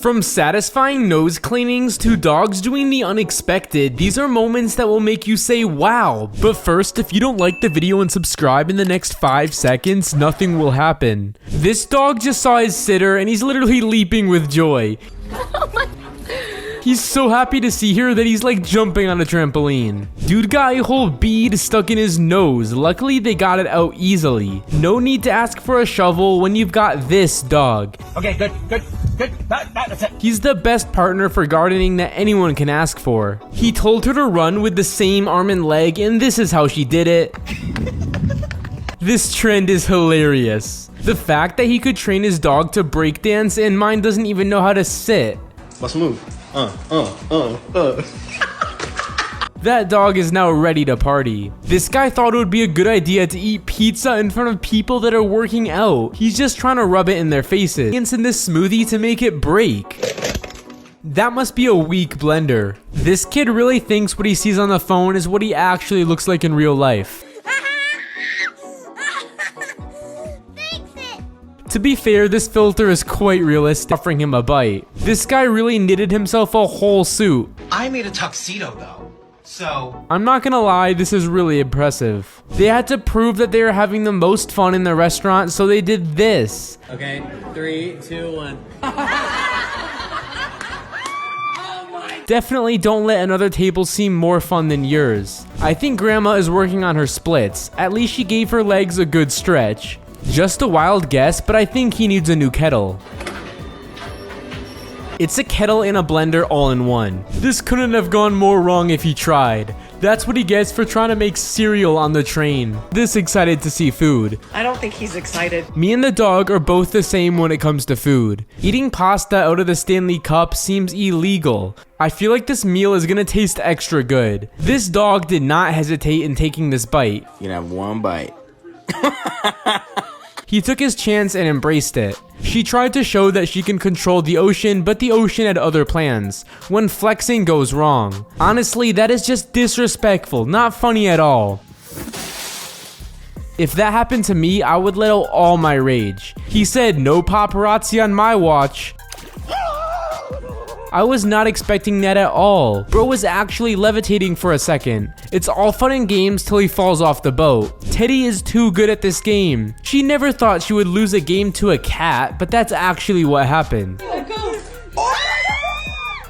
From satisfying nose cleanings to dogs doing the unexpected, these are moments that will make you say wow. But first, if you don't like the video and subscribe in the next 5 seconds, nothing will happen. This dog just saw his sitter and he's literally leaping with joy. He's so happy to see her that he's like jumping on a trampoline. Dude got a whole bead stuck in his nose. Luckily, they got it out easily. No need to ask for a shovel when you've got this dog. Okay, good. That's it. He's the best partner for gardening that anyone can ask for. He told her to run with the same arm and leg, and this is how she did it. This trend is hilarious. The fact that he could train his dog to breakdance and mine doesn't even know how to sit. Let's move. That dog is now ready to party. This guy thought it would be a good idea to eat pizza in front of people that are working out. He's just trying to rub it in their faces. And in this smoothie to make it break. That must be a weak blender. This kid really thinks what he sees on the phone is what he actually looks like in real life. To be fair, this filter is quite realistic, offering him a bite. This guy really knitted himself a whole suit. I made a tuxedo though, so... I'm not gonna lie, this is really impressive. They had to prove that they were having the most fun in the restaurant, so they did this. Okay, 3, 2, 1. Definitely don't let another table seem more fun than yours. I think Grandma is working on her splits. At least she gave her legs a good stretch. Just a wild guess, but I think he needs a new kettle. It's a kettle and a blender all in one. This couldn't have gone more wrong if he tried. That's what he gets for trying to make cereal on the train. This excited to see food. I don't think he's excited. Me and the dog are both the same when it comes to food. Eating pasta out of the Stanley Cup seems illegal. I feel like this meal is gonna taste extra good. This dog did not hesitate in taking this bite. You can have one bite. He took his chance and embraced it. She tried to show that she can control the ocean, but the ocean had other plans. When flexing goes wrong. Honestly, that is just disrespectful, not funny at all. If that happened to me, I would let out all my rage. He said, "No paparazzi on my watch." I was not expecting that at all. Bro was actually levitating for a second. It's all fun and games till he falls off the boat. Teddy is too good at this game. She never thought she would lose a game to a cat, but that's actually what happened.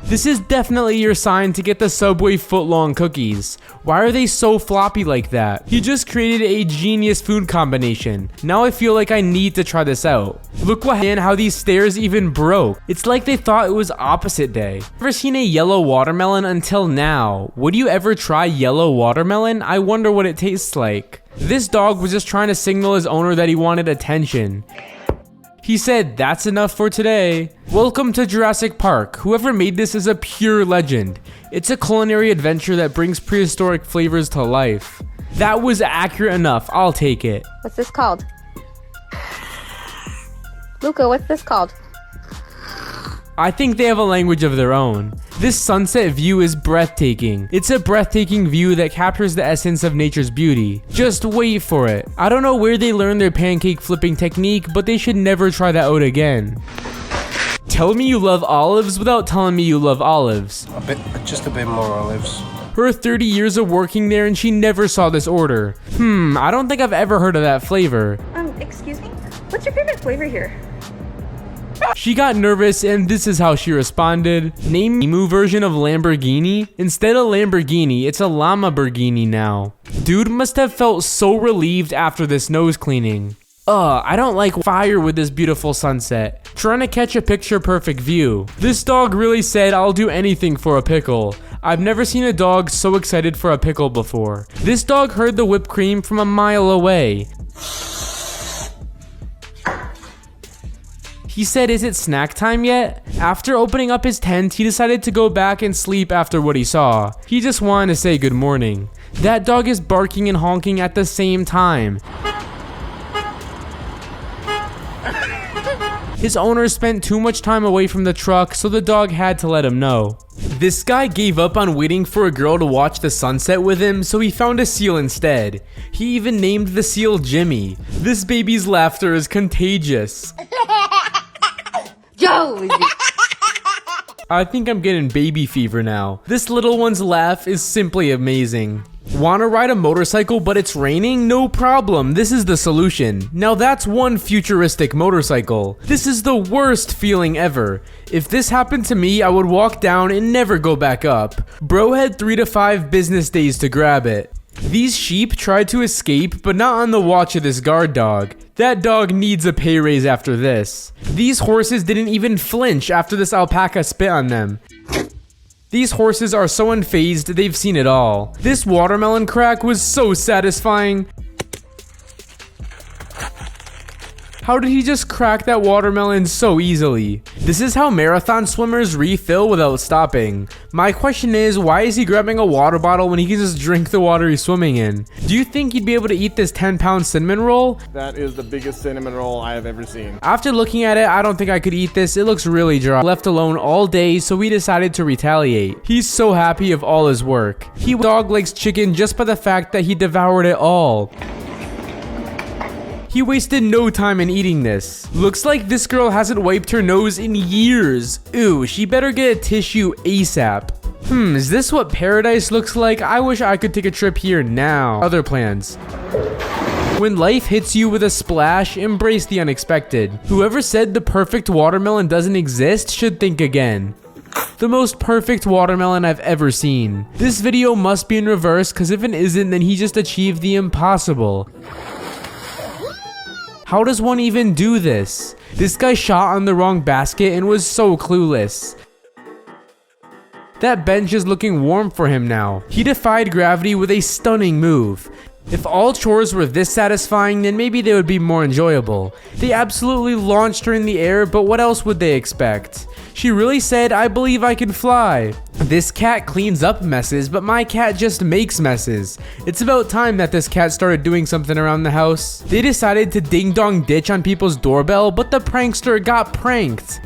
This is definitely your sign to get the Subway footlong cookies. Why are they so floppy like that? He just created a genius food combination. Now I feel like I need to try this out. Look what and how these stairs even broke. It's like they thought it was opposite day. Never seen a yellow watermelon until now. Would you ever try yellow watermelon? I wonder what it tastes like. This dog was just trying to signal his owner that he wanted attention. He said, "That's enough for today." Welcome to Jurassic Park. Whoever made this is a pure legend. It's a culinary adventure that brings prehistoric flavors to life. That was accurate enough. I'll take it. What's this called? Luca, what's this called? I think they have a language of their own. This sunset view is breathtaking. It's a breathtaking view that captures the essence of nature's beauty. Just wait for it. I don't know where they learned their pancake flipping technique, but they should never try that out again. Tell me you love olives without telling me you love olives. Just a bit more olives. Her 30 years of working there and she never saw this order. I don't think I've ever heard of that flavor. Excuse me? What's your favorite flavor here? She got nervous and this is how she responded. Name Emu version of Lamborghini? Instead of Lamborghini, it's a Llama-burghini now. Dude must have felt so relieved after this nose cleaning. I don't like fire with this beautiful sunset. Trying to catch a picture perfect view. This dog really said, "I'll do anything for a pickle." I've never seen a dog so excited for a pickle before. This dog heard the whipped cream from a mile away. He said, "Is it snack time yet?" After opening up his tent, he decided to go back and sleep after what he saw. He just wanted to say good morning. That dog is barking and honking at the same time. His owner spent too much time away from the truck, so the dog had to let him know. This guy gave up on waiting for a girl to watch the sunset with him, so he found a seal instead. He even named the seal Jimmy. This baby's laughter is contagious. Joe! I think I'm getting baby fever now. This little one's laugh is simply amazing. Wanna ride a motorcycle but it's raining? No problem, this is the solution. Now that's one futuristic motorcycle. This is the worst feeling ever. If this happened to me, I would walk down and never go back up. Bro had 3 to 5 business days to grab it. These sheep tried to escape, but not on the watch of this guard dog. That dog needs a pay raise after this. These horses didn't even flinch after this alpaca spit on them. These horses are so unfazed, they've seen it all. This watermelon crack was so satisfying. How did he just crack that watermelon so easily? This is how marathon swimmers refill without stopping. My question is, why is he grabbing a water bottle when he can just drink the water he's swimming in? Do you think he'd be able to eat this 10-pound cinnamon roll? That is the biggest cinnamon roll I have ever seen. After looking at it, I don't think I could eat this. It looks really dry. Left alone all day, so we decided to retaliate. He's so happy of all his work. He dog likes chicken just by the fact that he devoured it all. He wasted no time in eating this. Looks like this girl hasn't wiped her nose in years. Ew, she better get a tissue ASAP. Is this what paradise looks like? I wish I could take a trip here now. Other plans. When life hits you with a splash, embrace the unexpected. Whoever said the perfect watermelon doesn't exist should think again. The most perfect watermelon I've ever seen. This video must be in reverse, because if it isn't, then he just achieved the impossible. How does one even do this? This guy shot on the wrong basket and was so clueless. That bench is looking warm for him now. He defied gravity with a stunning move. If all chores were this satisfying, then maybe they would be more enjoyable. They absolutely launched her in the air, but what else would they expect? She really said, "I believe I can fly." This cat cleans up messes, but my cat just makes messes. It's about time that this cat started doing something around the house. They decided to ding-dong ditch on people's doorbell, but the prankster got pranked.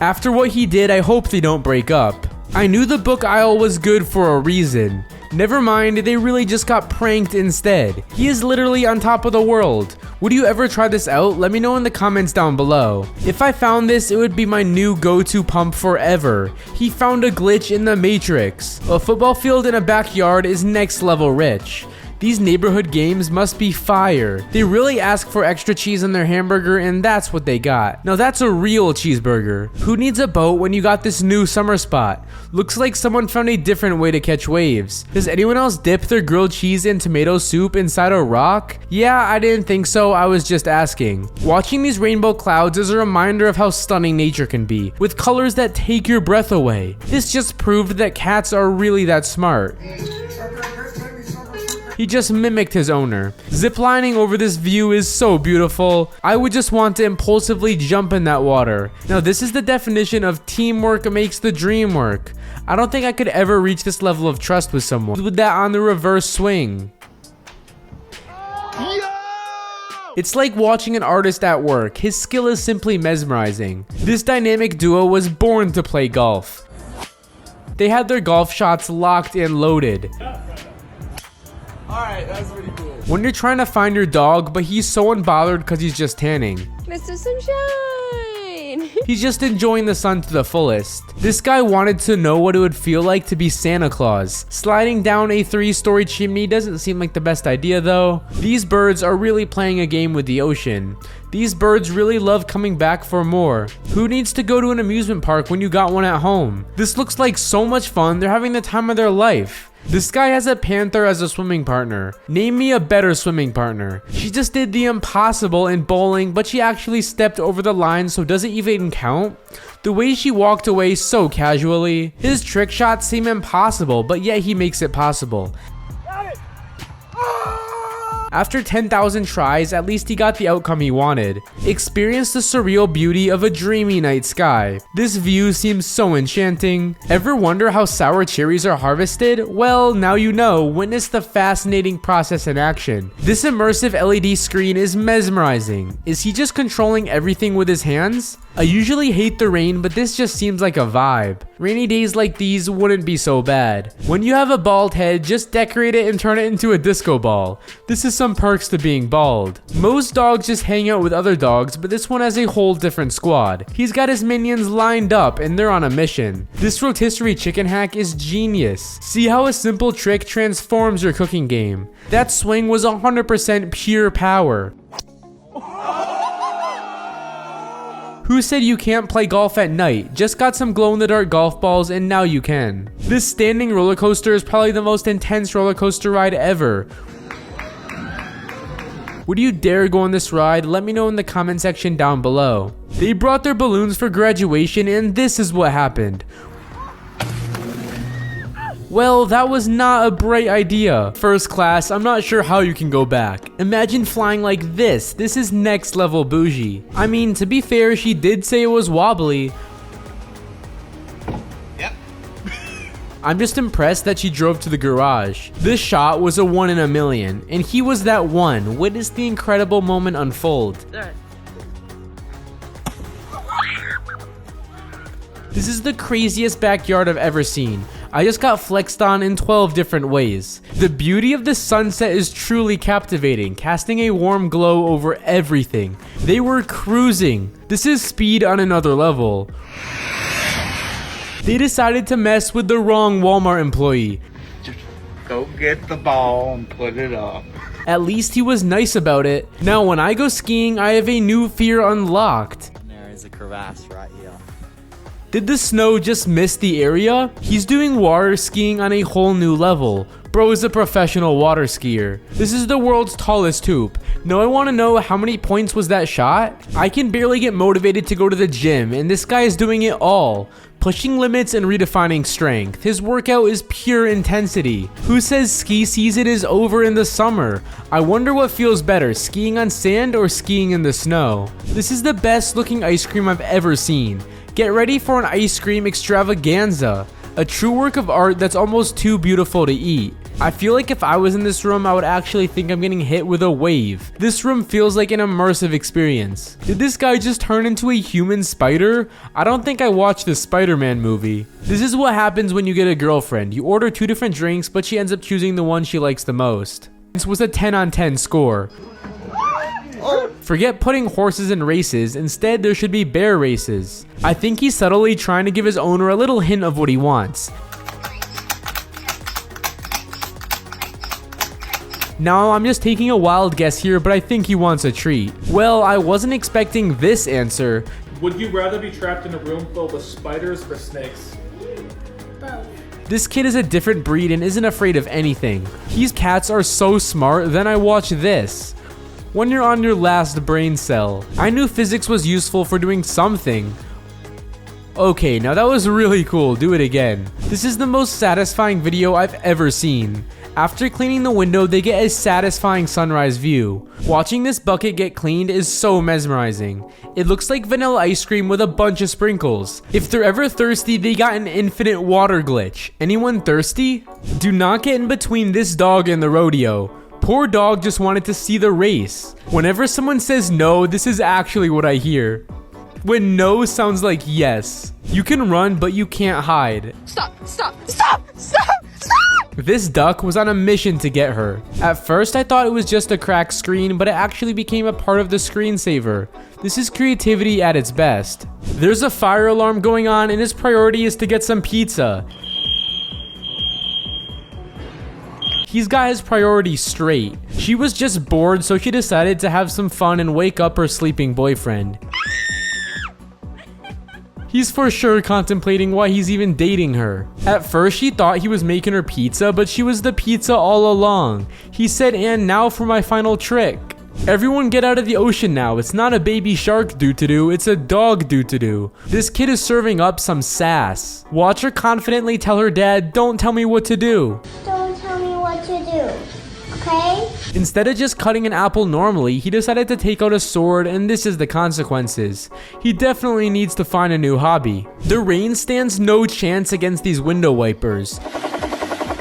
After what he did, I hope they don't break up. I knew the book aisle was good for a reason. Never mind, they really just got pranked instead. He is literally on top of the world. Would you ever try this out? Let me know in the comments down below. If I found this, it would be my new go-to pump forever. He found a glitch in the Matrix. A football field in a backyard is next level rich. These neighborhood games must be fire. They really ask for extra cheese on their hamburger, and that's what they got. Now that's a real cheeseburger. Who needs a boat when you got this new summer spot? Looks like someone found a different way to catch waves. Does anyone else dip their grilled cheese and tomato soup inside a rock? Yeah, I didn't think so, I was just asking. Watching these rainbow clouds is a reminder of how stunning nature can be, with colors that take your breath away. This just proved that cats are really that smart. He just mimicked his owner. Ziplining over this view is so beautiful. I would just want to impulsively jump in that water. Now this is the definition of teamwork makes the dream work. I don't think I could ever reach this level of trust with someone with that on the reverse swing. It's like watching an artist at work. His skill is simply mesmerizing. This dynamic duo was born to play golf. They had their golf shots locked and loaded. Alright, that's pretty cool. When you're trying to find your dog, but he's so unbothered because he's just tanning. Mr. Sunshine! He's just enjoying the sun to the fullest. This guy wanted to know what it would feel like to be Santa Claus. Sliding down a 3-story chimney doesn't seem like the best idea though. These birds are really playing a game with the ocean. These birds really love coming back for more. Who needs to go to an amusement park when you got one at home? This looks like so much fun. They're having the time of their life. This guy has a panther as a swimming partner. Name me a better swimming partner. She just did the impossible in bowling, but she actually stepped over the line, so does it even count? The way she walked away so casually. His trick shots seem impossible, but yet he makes it possible. After 10,000 tries, at least he got the outcome he wanted. Experience the surreal beauty of a dreamy night sky. This view seems so enchanting. Ever wonder how sour cherries are harvested? Well, now you know. Witness the fascinating process in action. This immersive LED screen is mesmerizing. Is he just controlling everything with his hands? I usually hate the rain, but this just seems like a vibe. Rainy days like these wouldn't be so bad. When you have a bald head, just decorate it and turn it into a disco ball. This is some perks to being bald. Most dogs just hang out with other dogs, but this one has a whole different squad. He's got his minions lined up and they're on a mission. This rotisserie chicken hack is genius. See how a simple trick transforms your cooking game. That swing was 100% pure power. Who said you can't play golf at night? Just got some glow-in-the-dark golf balls and now you can. This standing roller coaster is probably the most intense roller coaster ride ever. Would you dare go on this ride? Let me know in the comment section down below. They brought their balloons for graduation and this is what happened. Well, that was not a bright idea. First class, I'm not sure how you can go back. Imagine flying like this. This is next level bougie. I mean, to be fair, she did say it was wobbly. Yep. I'm just impressed that she drove to the garage. This shot was a 1 in a million, and he was that one. Witness the incredible moment unfold. This is the craziest backyard I've ever seen. I just got flexed on in 12 different ways. The beauty of this sunset is truly captivating, casting a warm glow over everything. They were cruising. This is speed on another level. They decided to mess with the wrong Walmart employee. Just go get the ball and put it up. At least he was nice about it. Now when I go skiing, I have a new fear unlocked. There is a crevasse right here. Did the snow just miss the area? He's doing water skiing on a whole new level. Bro is a professional water skier. This is the world's tallest hoop. Now I want to know how many points was that shot? I can barely get motivated to go to the gym and this guy is doing it all. Pushing limits and redefining strength. His workout is pure intensity. Who says ski season is over in the summer? I wonder what feels better, skiing on sand or skiing in the snow. This is the best looking ice cream I've ever seen. Get ready for an ice cream extravaganza. A true work of art that's almost too beautiful to eat. I feel like if I was in this room, I would actually think I'm getting hit with a wave. This room feels like an immersive experience. Did this guy just turn into a human spider? I don't think I watched the Spider-Man movie. This is what happens when you get a girlfriend. You order 2 different drinks, but she ends up choosing the one she likes the most. This was a 10 on 10 score. Forget putting horses in races, instead there should be bear races. I think he's subtly trying to give his owner a little hint of what he wants. Now I'm just taking a wild guess here, but I think he wants a treat. Well, I wasn't expecting this answer. Would you rather be trapped in a room filled with spiders or snakes? This kid is a different breed and isn't afraid of anything. These cats are so smart, then I watch this. When you're on your last brain cell. I knew physics was useful for doing something. Okay, now that was really cool, do it again. This is the most satisfying video I've ever seen. After cleaning the window, they get a satisfying sunrise view. Watching this bucket get cleaned is so mesmerizing. It looks like vanilla ice cream with a bunch of sprinkles. If they're ever thirsty, they got an infinite water glitch. Anyone thirsty? Do not get in between this dog and the rodeo. Poor dog just wanted to see the race. Whenever someone says no, this is actually what I hear. When no sounds like yes. You can run, but you can't hide. Stop, stop, stop, stop, stop! This duck was on a mission to get her. At first, I thought it was just a cracked screen, but it actually became a part of the screensaver. This is creativity at its best. There's a fire alarm going on, and his priority is to get some pizza. He's got his priorities straight. She was just bored, so she decided to have some fun and wake up her sleeping boyfriend. He's for sure contemplating why he's even dating her. At first, she thought he was making her pizza, but she was the pizza all along. He said, "And now for my final trick." Everyone get out of the ocean now. It's not a baby shark do-to-do, it's a dog do-to-do. This kid is serving up some sass. Watch her confidently tell her dad, "Don't tell me what to do." Don't tell me what to do, okay? Instead of just cutting an apple normally, he decided to take out a sword, and this is the consequences. He definitely needs to find a new hobby. The rain stands no chance against these window wipers.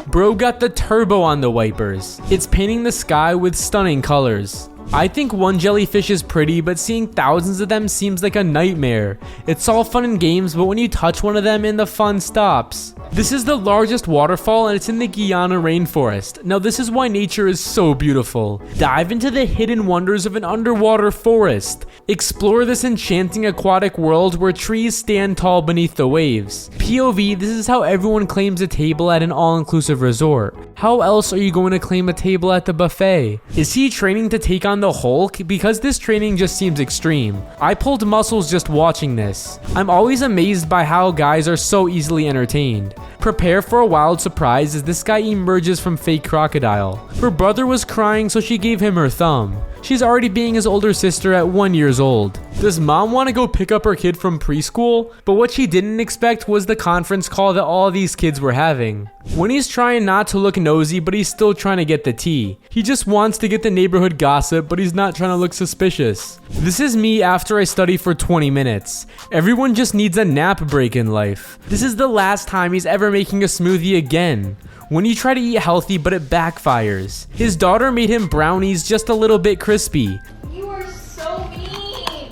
Bro got the turbo on the wipers. It's painting the sky with stunning colors. I think one jellyfish is pretty, but seeing thousands of them seems like a nightmare. It's all fun and games, but when you touch one of them and the fun stops. This is the largest waterfall and it's in the Guyana rainforest. Now this is why nature is so beautiful. Dive into the hidden wonders of an underwater forest. Explore this enchanting aquatic world where trees stand tall beneath the waves. POV, this is how everyone claims a table at an all-inclusive resort. How else are you going to claim a table at the buffet? Is he training to take on the Hulk? Because this training just seems extreme. I pulled muscles just watching this. I'm always amazed by how guys are so easily entertained. Prepare for a wild surprise as this guy emerges from fake crocodile. Her brother was crying, so she gave him her thumb. She's already being his older sister at 1 year old. Does mom want to go pick up her kid from preschool? But what she didn't expect was the conference call that all these kids were having. When he's trying not to look nosy, but he's still trying to get the tea. He just wants to get the neighborhood gossip, but he's not trying to look suspicious. This is me after I study for 20 minutes. Everyone just needs a nap break in life. This is the last time he's ever making a smoothie again. When you try to eat healthy, but it backfires. His daughter made him brownies just a little bit crispy. You are so mean.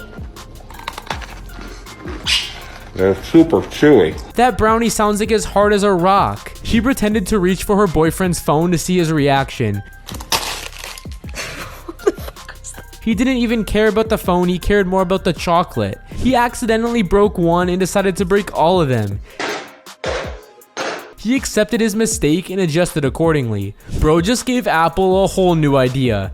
They're super chewy. That brownie sounds like as hard as a rock. She pretended to reach for her boyfriend's phone to see his reaction. He didn't even care about the phone, he cared more about the chocolate. He accidentally broke one and decided to break all of them. He accepted his mistake and adjusted accordingly. Bro just gave Apple a whole new idea.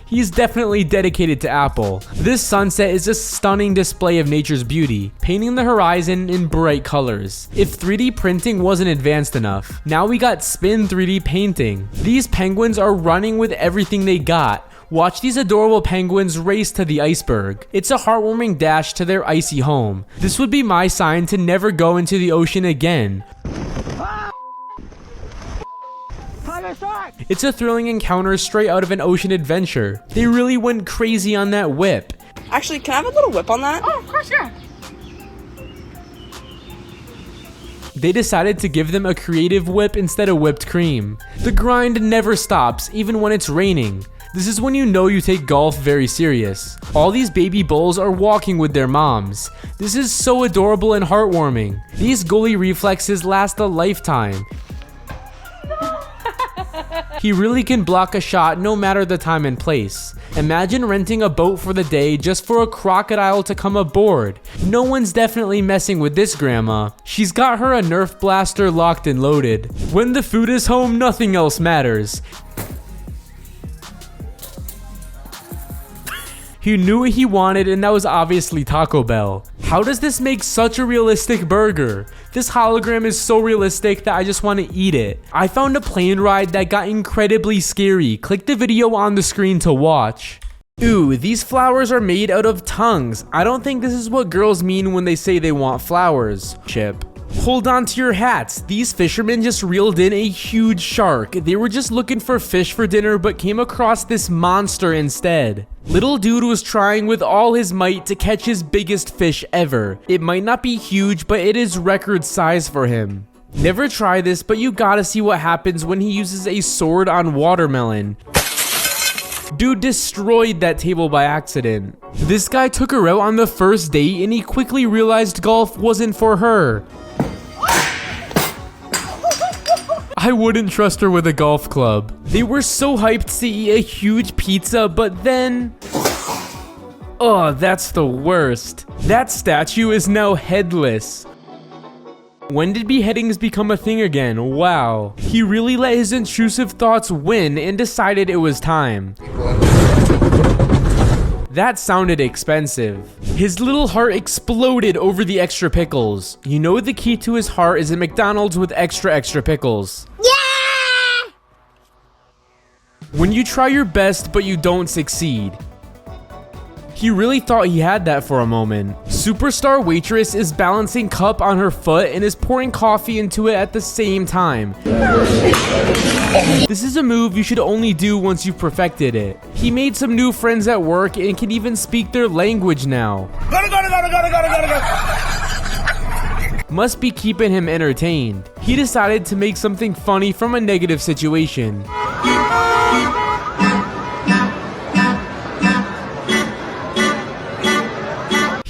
He's definitely dedicated to Apple. This sunset is a stunning display of nature's beauty, painting the horizon in bright colors. If 3D printing wasn't advanced enough, now we got spin 3D painting. These penguins are running with everything they got. Watch these adorable penguins race to the iceberg. It's a heartwarming dash to their icy home. This would be my sign to never go into the ocean again. It's a thrilling encounter straight out of an ocean adventure. They really went crazy on that whip. Actually, can I have a little whip on that? Oh, of course, yeah. They decided to give them a creative whip instead of whipped cream. The grind never stops, even when it's raining. This is when you know you take golf very serious. All these baby bulls are walking with their moms. This is so adorable and heartwarming. These goalie reflexes last a lifetime. He really can block a shot no matter the time and place. Imagine renting a boat for the day just for a crocodile to come aboard. No one's definitely messing with this grandma. She's got her a Nerf blaster locked and loaded. When the food is home, nothing else matters. He knew what he wanted, and that was obviously Taco Bell. How does this make such a realistic burger? This hologram is so realistic that I just want to eat it. I found a plane ride that got incredibly scary. Click the video on the screen to watch. Ooh, these flowers are made out of tongues. I don't think this is what girls mean when they say they want flowers. Chip. Hold on to your hats. These fishermen just reeled in a huge shark. They were just looking for fish for dinner but came across this monster instead. Little dude was trying with all his might to catch his biggest fish ever. It might not be huge, but it is record size for him. Never try this, but you gotta see what happens when he uses a sword on watermelon. Dude destroyed that table by accident. This guy took her out on the first date and he quickly realized golf wasn't for her. I wouldn't trust her with a golf club. They were so hyped to eat a huge pizza, but then... Oh, that's the worst. That statue is now headless. When did beheadings become a thing again? Wow. He really let his intrusive thoughts win and decided it was time. That sounded expensive. His little heart exploded over the extra pickles. You know the key to his heart is a McDonald's with extra pickles. Yeah! When you try your best but you don't succeed. He really thought he had that for a moment. Superstar waitress is balancing cup on her foot and is pouring coffee into it at the same time. This is a move you should only do once you've perfected it. He made some new friends at work and can even speak their language now. Must be keeping him entertained. He decided to make something funny from a negative situation.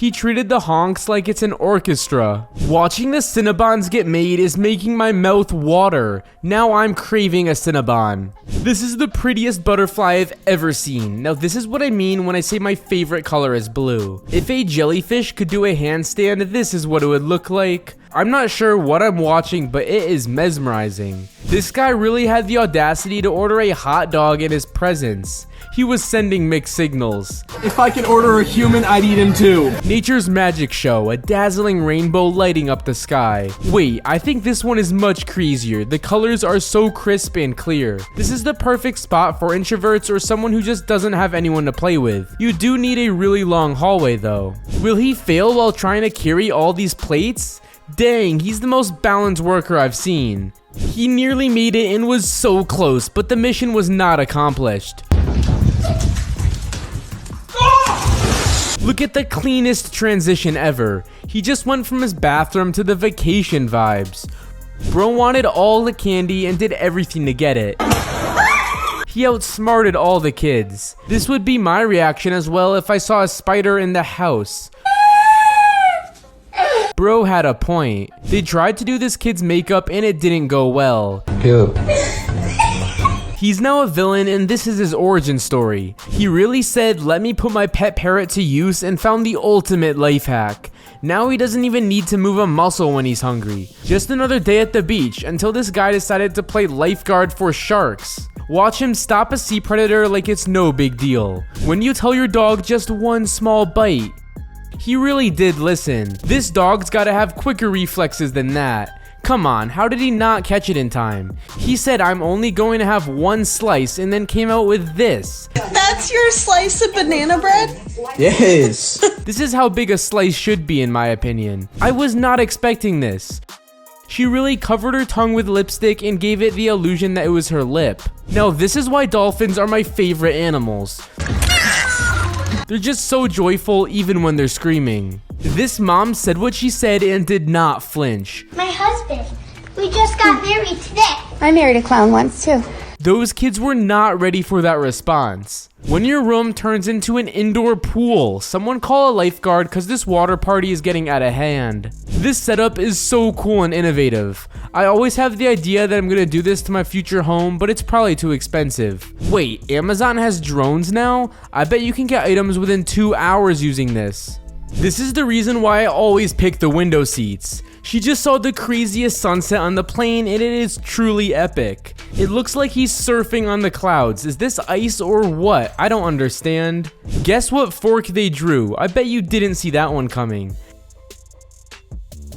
He treated the honks like it's an orchestra. Watching the Cinnabons get made is making my mouth water. Now I'm craving a Cinnabon. This is the prettiest butterfly I've ever seen. Now this is what I mean when I say my favorite color is blue. If a jellyfish could do a handstand, this is what it would look like. I'm not sure what I'm watching, but it is mesmerizing. This guy really had the audacity to order a hot dog in his presence. He was sending mixed signals. If I could order a human, I'd eat him too. Nature's magic show, a dazzling rainbow lighting up the sky. Wait, I think this one is much crazier. The colors are so crisp and clear. This is the perfect spot for introverts or someone who just doesn't have anyone to play with. You do need a really long hallway though. Will he fail while trying to carry all these plates? Dang, he's the most balanced worker I've seen. He nearly made it and was so close, but the mission was not accomplished. Look at the cleanest transition ever. He just went from his bathroom to the vacation vibes. Bro wanted all the candy and did everything to get it. He outsmarted all the kids. This would be my reaction as well if I saw a spider in the house. Bro had a point. They tried to do this kid's makeup and it didn't go well. Poop. He's now a villain and this is his origin story. He really said, let me put my pet parrot to use and found the ultimate life hack. Now he doesn't even need to move a muscle when he's hungry. Just another day at the beach until this guy decided to play lifeguard for sharks. Watch him stop a sea predator like it's no big deal. When you tell your dog just one small bite, he really did listen. This dog's gotta have quicker reflexes than that. Come on, how did he not catch it in time? He said I'm only going to have one slice and then came out with this. That's your slice of banana bread? Yes. This is how big a slice should be in my opinion. I was not expecting this. She really covered her tongue with lipstick and gave it the illusion that it was her lip. Now this is why dolphins are my favorite animals. They're just so joyful even when they're screaming. This mom said what she said and did not flinch. My husband. We just got married today. I married a clown once too. Those kids were not ready for that response. When your room turns into an indoor pool, someone call a lifeguard because this water party is getting out of hand. This setup is so cool and innovative. I always have the idea that I'm gonna do this to my future home, but it's probably too expensive. Wait, Amazon has drones now? I bet you can get items within 2 hours using this. This is the reason why I always pick the window seats. She just saw the craziest sunset on the plane and it is truly epic. It looks like he's surfing on the clouds. Is this ice or what? I don't understand. Guess what fork they drew? I bet you didn't see that one coming.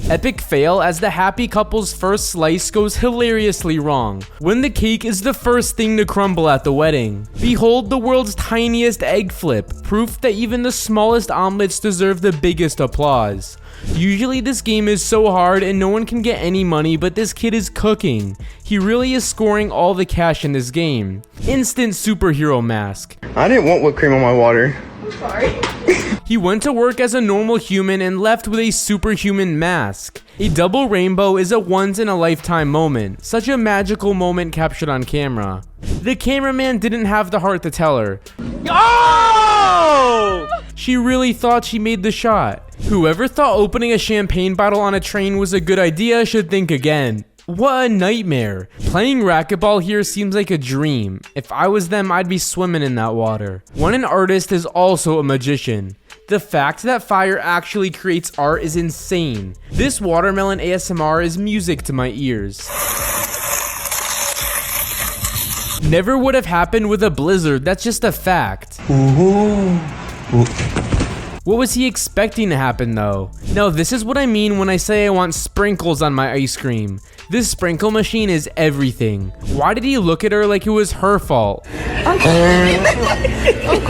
Epic fail as the happy couple's first slice goes hilariously wrong, when the cake is the first thing to crumble at the wedding. Behold the world's tiniest egg flip, proof that even the smallest omelets deserve the biggest applause. Usually this game is so hard and no one can get any money, but this kid is cooking. He really is scoring all the cash in this game. Instant superhero mask. I didn't want whipped cream on my water. He went to work as a normal human and left with a superhuman mask. A double rainbow is a once-in-a-lifetime moment. Such a magical moment captured on camera. The cameraman didn't have the heart to tell her. Oh! She really thought she made the shot. Whoever thought opening a champagne bottle on a train was a good idea should think again. What a nightmare. Playing racquetball here seems like a dream. If I was them, I'd be swimming in that water. When an artist is also a magician. The fact that fire actually creates art is insane. This watermelon ASMR is music to my ears. Never would have happened with a blizzard, that's just a fact. What was he expecting to happen though? Now this is what I mean when I say I want sprinkles on my ice cream. This sprinkle machine is everything. Why did he look at her like it was her fault?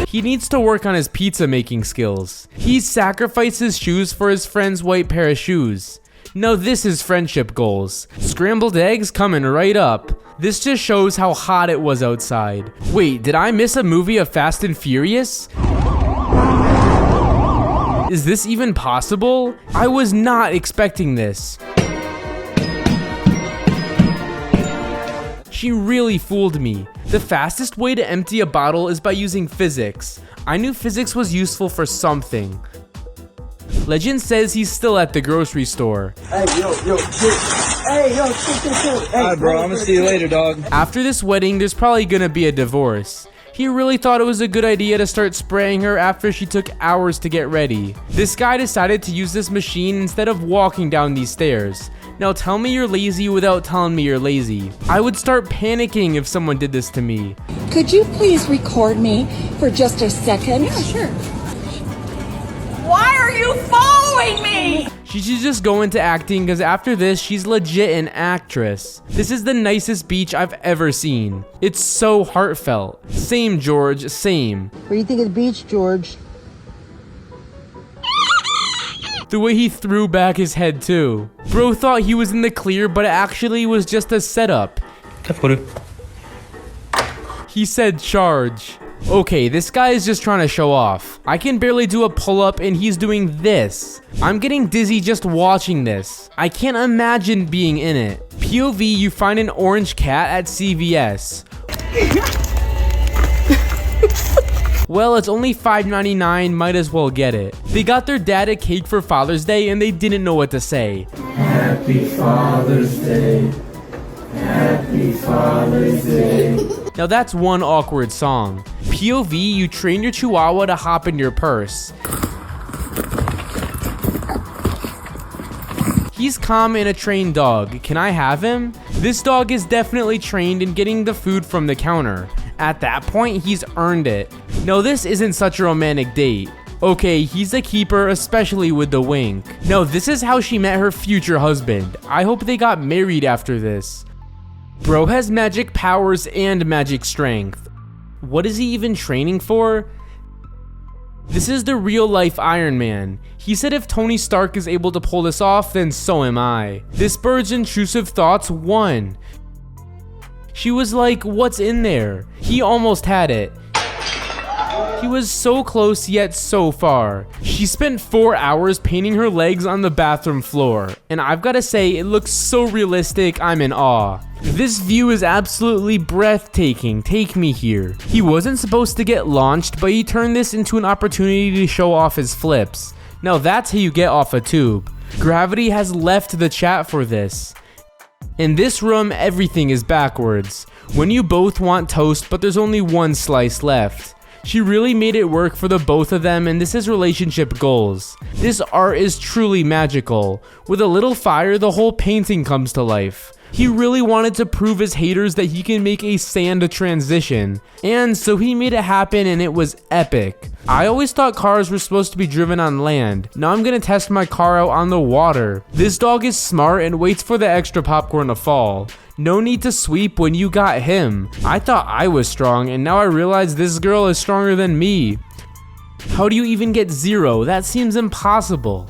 He needs to work on his pizza making skills. He sacrificed his shoes for his friend's white pair of shoes. Now this is friendship goals. Scrambled eggs coming right up. This just shows how hot it was outside. Wait, did I miss a movie of Fast and Furious? Is this even possible? I was not expecting this. She really fooled me. The fastest way to empty a bottle is by using physics. I knew physics was useful for something. Legend says he's still at the grocery store. Hey, yo, Alright, bro, I'm gonna see you later, dog. After this wedding, there's probably gonna be a divorce. He really thought it was a good idea to start spraying her after she took hours to get ready. This guy decided to use this machine instead of walking down these stairs. Now tell me you're lazy without telling me you're lazy. I would start panicking if someone did this to me. Could you please record me for just a second? Yeah, sure. Why are you following me? She should just go into acting because after this, she's legit an actress. This is the nicest beach I've ever seen. It's so heartfelt. Same, George, same. What do you think of the beach, George? The way he threw back his head too. Bro thought he was in the clear, but it actually was just a setup. He said charge. Okay, this guy is just trying to show off. I can barely do a pull-up and he's doing this. I'm getting dizzy just watching this. I can't imagine being in it. POV, you find an orange cat at CVS. Well, it's only $5.99, might as well get it. They got their dad a cake for Father's Day and they didn't know what to say. Happy Father's Day. Happy Father's Day. Now that's one awkward song. POV, you train your chihuahua to hop in your purse. He's calm and a trained dog. Can I have him? This dog is definitely trained in getting the food from the counter. At that point, he's earned it. No, this isn't such a romantic date. Okay, he's a keeper, especially with the wink. No, this is how she met her future husband. I hope they got married after this. Bro has magic powers and magic strength. What is he even training for? This is the real life Iron Man. He said if Tony Stark is able to pull this off, then so am I. This bird's intrusive thoughts won. She was like, what's in there? He almost had it. He was so close yet so far. She spent 4 hours painting her legs on the bathroom floor. And I've gotta say, it looks so realistic, I'm in awe. This view is absolutely breathtaking. Take me here. He wasn't supposed to get launched, but he turned this into an opportunity to show off his flips. Now that's how you get off a tube. Gravity has left the chat for this. In this room, everything is backwards. When you both want toast, but there's only one slice left. She really made it work for the both of them, and this is relationship goals. This art is truly magical. With a little fire, the whole painting comes to life. He really wanted to prove his haters that he can make a sand transition, and so he made it happen, and it was epic. I always thought cars were supposed to be driven on land. Now I'm gonna test my car out on the water. This dog is smart and waits for the extra popcorn to fall. No need to sweep when you got him. I thought I was strong, and now I realize this girl is stronger than me. How do you even get 0? That seems impossible.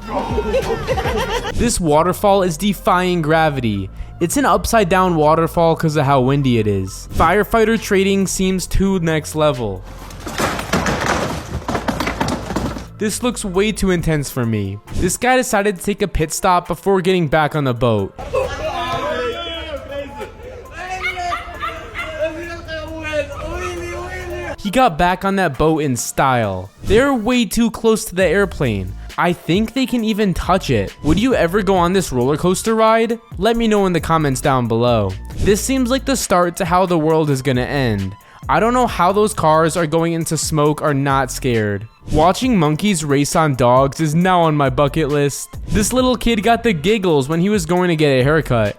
This waterfall is defying gravity. It's an upside down waterfall because of how windy it is. Firefighter trading seems too next level. This looks way too intense for me. This guy decided to take a pit stop before getting back on the boat. He got back on that boat in style. They're way too close to the airplane. I think they can even touch it. Would you ever go on this roller coaster ride? Let me know in the comments down below. This seems like the start to how the world is gonna end. I don't know how those cars are going into smoke are not scared. Watching monkeys race on dogs is now on my bucket list. This little kid got the giggles when he was going to get a haircut.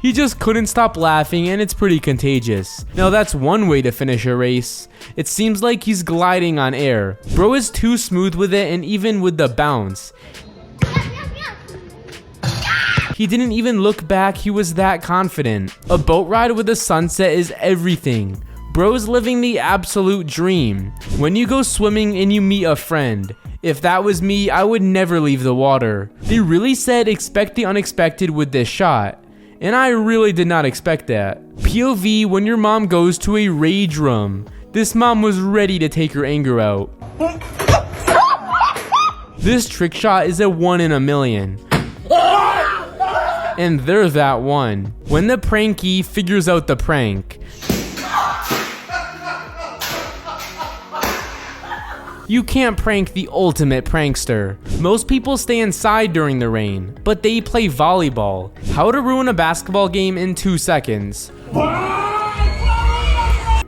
He just couldn't stop laughing, and it's pretty contagious. Now that's one way to finish a race. It seems like he's gliding on air. Bro is too smooth with it, and even with the bounce. He didn't even look back, he was that confident. A boat ride with a sunset is everything. Bro's living the absolute dream. When you go swimming and you meet a friend. If that was me, I would never leave the water. They really said expect the unexpected with this shot. And I really did not expect that. POV when your mom goes to a rage room. This mom was ready to take her anger out. This trick shot is a 1 in a million. And they're that one. When the pranky figures out the prank. You can't prank the ultimate prankster. Most people stay inside during the rain, but they play volleyball. How to ruin a basketball game in 2 seconds.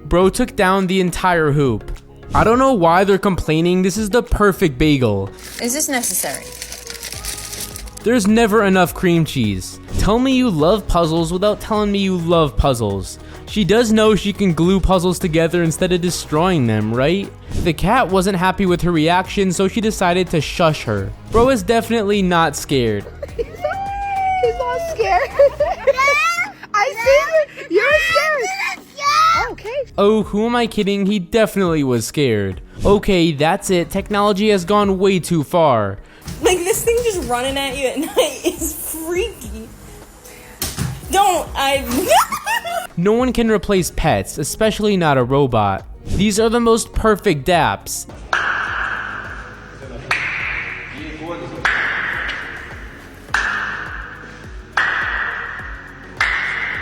Bro took down the entire hoop. I don't know why they're complaining, this is the perfect bagel. Is this necessary? There's never enough cream cheese. Tell me you love puzzles without telling me you love puzzles. She does know she can glue puzzles together instead of destroying them, right? The cat wasn't happy with her reaction, so she decided to shush her. Bro is definitely not scared. He's not scared. I see you. You're scared. Okay. Oh, who am I kidding? He definitely was scared. Okay, that's it. Technology has gone way too far. Like, this thing just running at you at night is freaky. No one can replace pets, especially not a robot. These are the most perfect daps.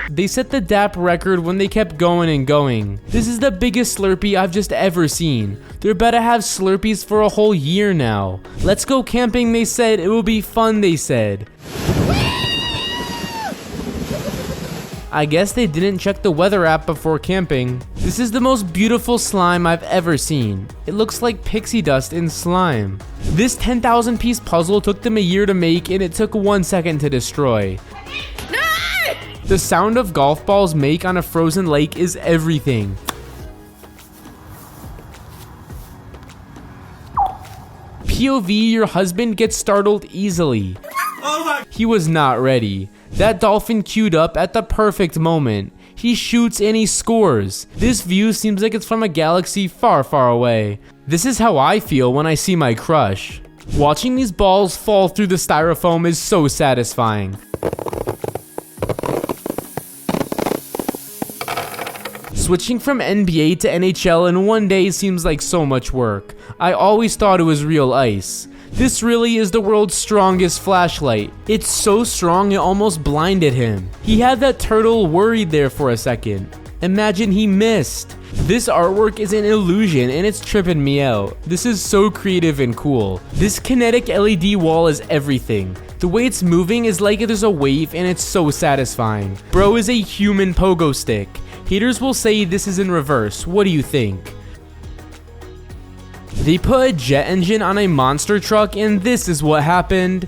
They set the dap record when they kept going and going. This is the biggest Slurpee I've just ever seen. They're about to have Slurpees for a whole year now. Let's go camping, they said. It will be fun, they said. I guess they didn't check the weather app before camping. This is the most beautiful slime I've ever seen. It looks like pixie dust in slime. This 10,000 piece puzzle took them a year to make and it took 1 second to destroy. The sound of golf balls make on a frozen lake is everything. POV, your husband gets startled easily. He was not ready. That dolphin queued up at the perfect moment. He shoots and he scores. This view seems like it's from a galaxy far, far away. This is how I feel when I see my crush. Watching these balls fall through the styrofoam is so satisfying. Switching from NBA to NHL in one day seems like so much work. I always thought it was real ice. This really is the world's strongest flashlight. It's so strong it almost blinded him. He had that turtle worried there for a second. Imagine he missed. This artwork is an illusion and it's tripping me out. This is so creative and cool. This kinetic LED wall is everything. The way it's moving is like there's a wave and it's so satisfying. Bro is a human pogo stick. Haters will say this is in reverse. What do you think? They put a jet engine on a monster truck and this is what happened.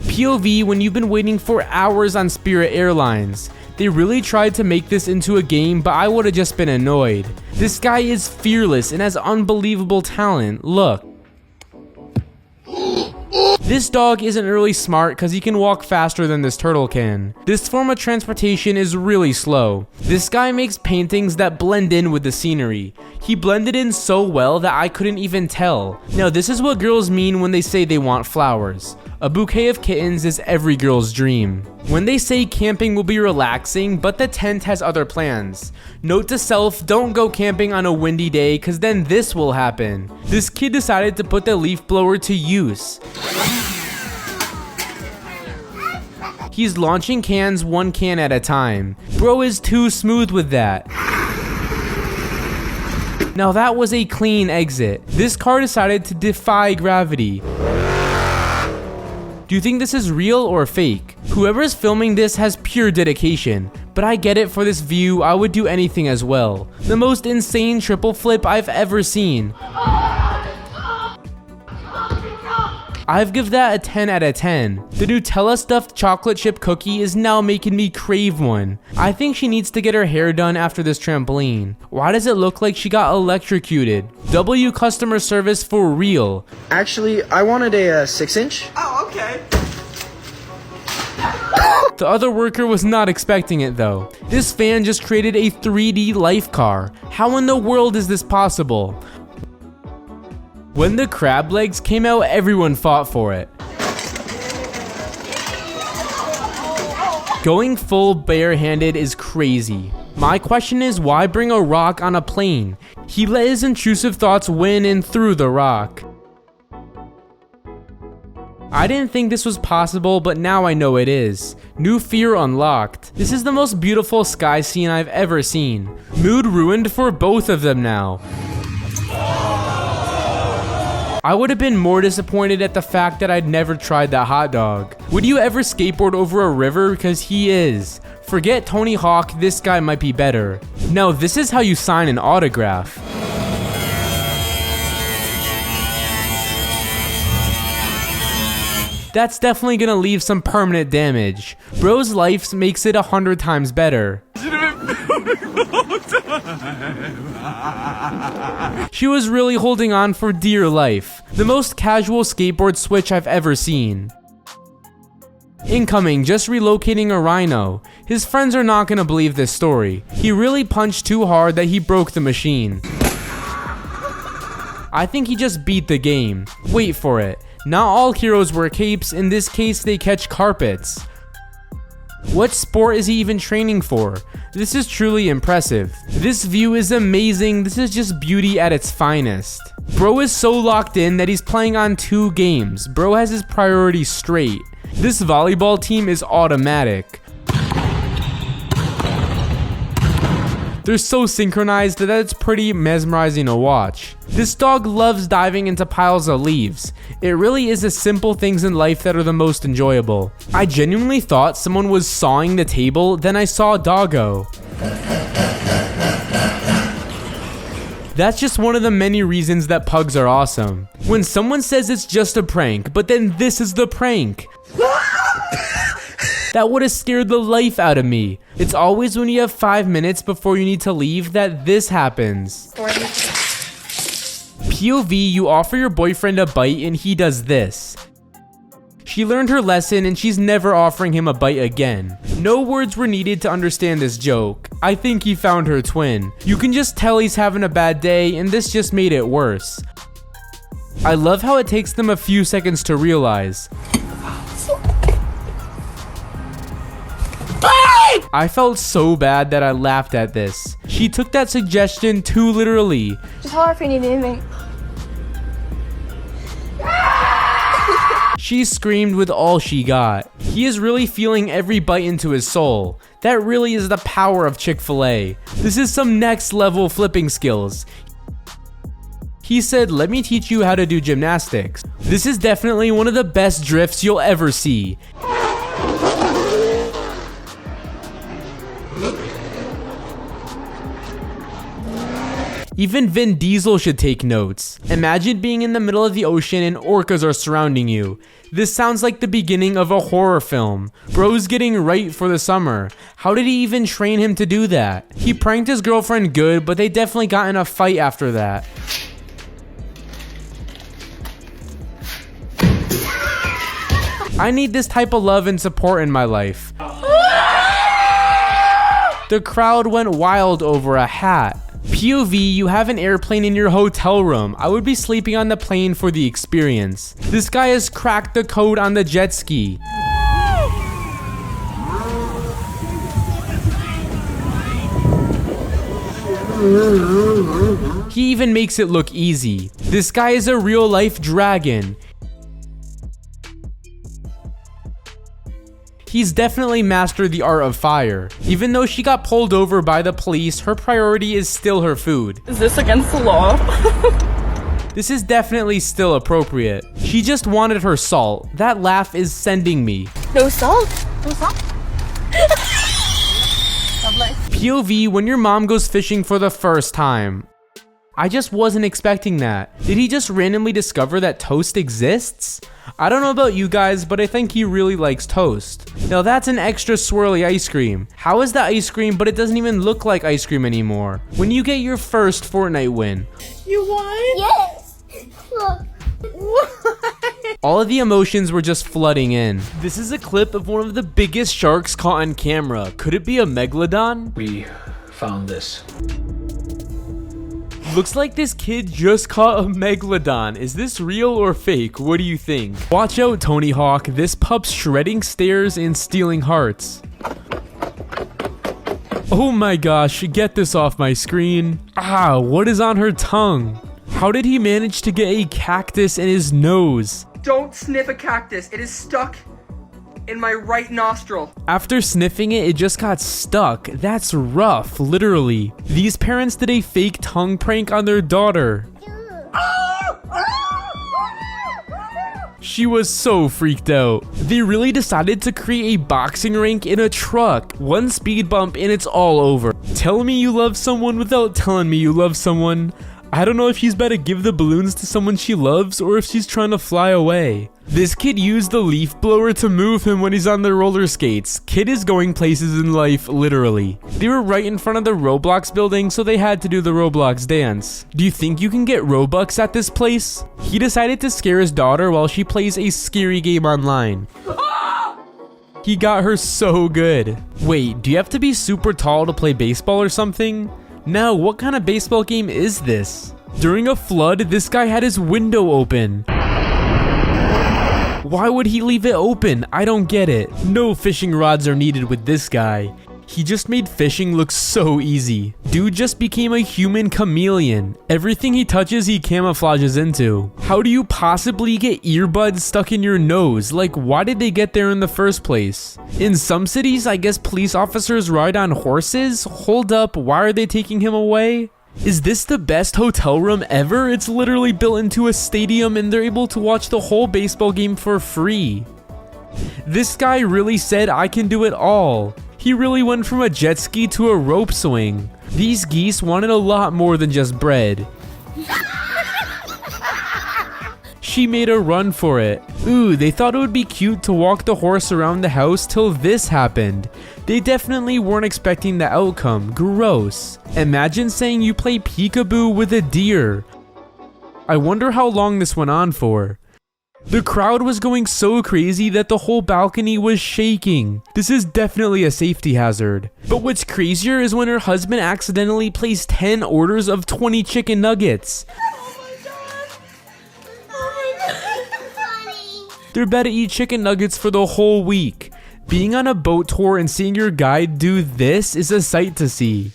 POV when you've been waiting for hours on Spirit Airlines. They really tried to make this into a game, but I would have just been annoyed. This guy is fearless and has unbelievable talent. Look. This dog isn't really smart because he can walk faster than this turtle can. This form of transportation is really slow. This guy makes paintings that blend in with the scenery. He blended in so well that I couldn't even tell. Now this is what girls mean when they say they want flowers. A bouquet of kittens is every girl's dream. When they say camping will be relaxing, but the tent has other plans. Note to self, don't go camping on a windy day cause then this will happen. This kid decided to put the leaf blower to use. He's launching cans 1 can at a time. Bro is too smooth with that. Now that was a clean exit. This car decided to defy gravity. Do you think this is real or fake? Whoever is filming this has pure dedication, but I get it. For this view, I would do anything as well. The most insane triple flip I've ever seen. I've give that a 10 out of 10. The Nutella stuffed chocolate chip cookie is now making me crave one. I think she needs to get her hair done after this trampoline. Why does it look like she got electrocuted? W customer service for real. Actually, I wanted a 6-inch. Oh, okay. The other worker was not expecting it though. This fan just created a 3D life car. How in the world is this possible? When the crab legs came out, everyone fought for it. Going full barehanded is crazy. My question is, why bring a rock on a plane? He let his intrusive thoughts win and threw the rock. I didn't think this was possible, but now I know it is. New fear unlocked. This is the most beautiful sky scene I've ever seen. Mood ruined for both of them now. I would have been more disappointed at the fact that I'd never tried that hot dog. Would you ever skateboard over a river? Because he is. Forget Tony Hawk, this guy might be better. Now this is how you sign an autograph. That's definitely gonna leave some permanent damage. Bro's life makes it 100 times better. She was really holding on for dear life. The most casual skateboard switch I've ever seen. Incoming, just relocating a rhino. His friends are not gonna believe this story. He really punched too hard that he broke the machine. I think he just beat the game. Wait for it. Not all heroes wear capes, in this case they catch carpets. What sport is he even training for? This is truly impressive. This view is amazing, this is just beauty at its finest. Bro is so locked in that he's playing on 2 games. Bro has his priorities straight. This volleyball team is automatic. They're so synchronized that it's pretty mesmerizing to watch. This dog loves diving into piles of leaves. It really is the simple things in life that are the most enjoyable. I genuinely thought someone was sawing the table, then I saw Doggo. That's just one of the many reasons that pugs are awesome. When someone says it's just a prank, but then this is the prank. That would have scared the life out of me. It's always when you have 5 minutes before you need to leave that this happens. POV, you offer your boyfriend a bite and he does this. She learned her lesson and she's never offering him a bite again. No words were needed to understand this joke. I think he found her twin. You can just tell he's having a bad day and this just made it worse. I love how it takes them a few seconds to realize. I felt so bad that I laughed at this. She took that suggestion too literally. Just holler if you need anything. She screamed with all she got. He is really feeling every bite into his soul. That really is the power of Chick-fil-A. This is some next level flipping skills. He said, "Let me teach you how to do gymnastics." This is definitely one of the best drifts you'll ever see. Even Vin Diesel should take notes. Imagine being in the middle of the ocean and orcas are surrounding you. This sounds like the beginning of a horror film. Bro's getting right for the summer. How did he even train him to do that? He pranked his girlfriend good, but they definitely got in a fight after that. I need this type of love and support in my life. The crowd went wild over a hat. POV, you have an airplane in your hotel room. I would be sleeping on the plane for the experience. This guy has cracked the code on the jet ski. He even makes it look easy. This guy is a real life dragon. He's definitely mastered the art of fire. Even though she got pulled over by the police, her priority is still her food. Is this against the law? This is definitely still appropriate. She just wanted her salt. That laugh is sending me. No salt? No salt? POV, when your mom goes fishing for the first time. I just wasn't expecting that. Did he just randomly discover that toast exists? I don't know about you guys, but I think he really likes toast. Now that's an extra swirly ice cream. How is that ice cream, but it doesn't even look like ice cream anymore? When you get your first Fortnite win. You won? Yes. Look. All of the emotions were just flooding in. This is a clip of one of the biggest sharks caught on camera. Could it be a megalodon? We found this. Looks like this kid just caught a megalodon. Is this real or fake? What do you think? Watch out, Tony Hawk. This pup's shredding stairs and stealing hearts. Oh my gosh, get this off my screen. Ah, what is on her tongue? How did he manage to get a cactus in his nose? Don't sniff a cactus. It is stuck in my right nostril. After sniffing it, it just got stuck. That's rough, literally. These parents did a fake tongue prank on their daughter. She was so freaked out. They really decided to create a boxing rink in a truck. One speed bump and it's all over. Tell me you love someone without telling me you love someone. I don't know if she's about to give the balloons to someone she loves or if she's trying to fly away. This kid used the leaf blower to move him when he's on the roller skates. Kid is going places in life, literally. They were right in front of the Roblox building, so they had to do the Roblox dance. Do you think you can get Robux at this place? He decided to scare his daughter while she plays a scary game online. He got her so good. Wait, do you have to be super tall to play baseball or something? Now, what kind of baseball game is this? During a flood, this guy had his window open. Why would he leave it open? I don't get it. No fishing rods are needed with this guy. He just made fishing look so easy. Dude just became a human chameleon. Everything he touches, he camouflages into. How do you possibly get earbuds stuck in your nose? Like, why did they get there in the first place? In some cities, I guess police officers ride on horses? Hold up, why are they taking him away? Is this the best hotel room ever? It's literally built into a stadium and they're able to watch the whole baseball game for free. This guy really said I can do it all. He really went from a jet ski to a rope swing. These geese wanted a lot more than just bread. She made a run for it. Ooh, they thought it would be cute to walk the horse around the house till this happened. They definitely weren't expecting the outcome. Gross. Imagine saying you play peekaboo with a deer. I wonder how long this went on for. The crowd was going so crazy that the whole balcony was shaking. This is definitely a safety hazard. But what's crazier is when her husband accidentally placed 10 orders of 20 chicken nuggets. They're about to eat chicken nuggets for the whole week. Being on a boat tour and seeing your guide do this is a sight to see.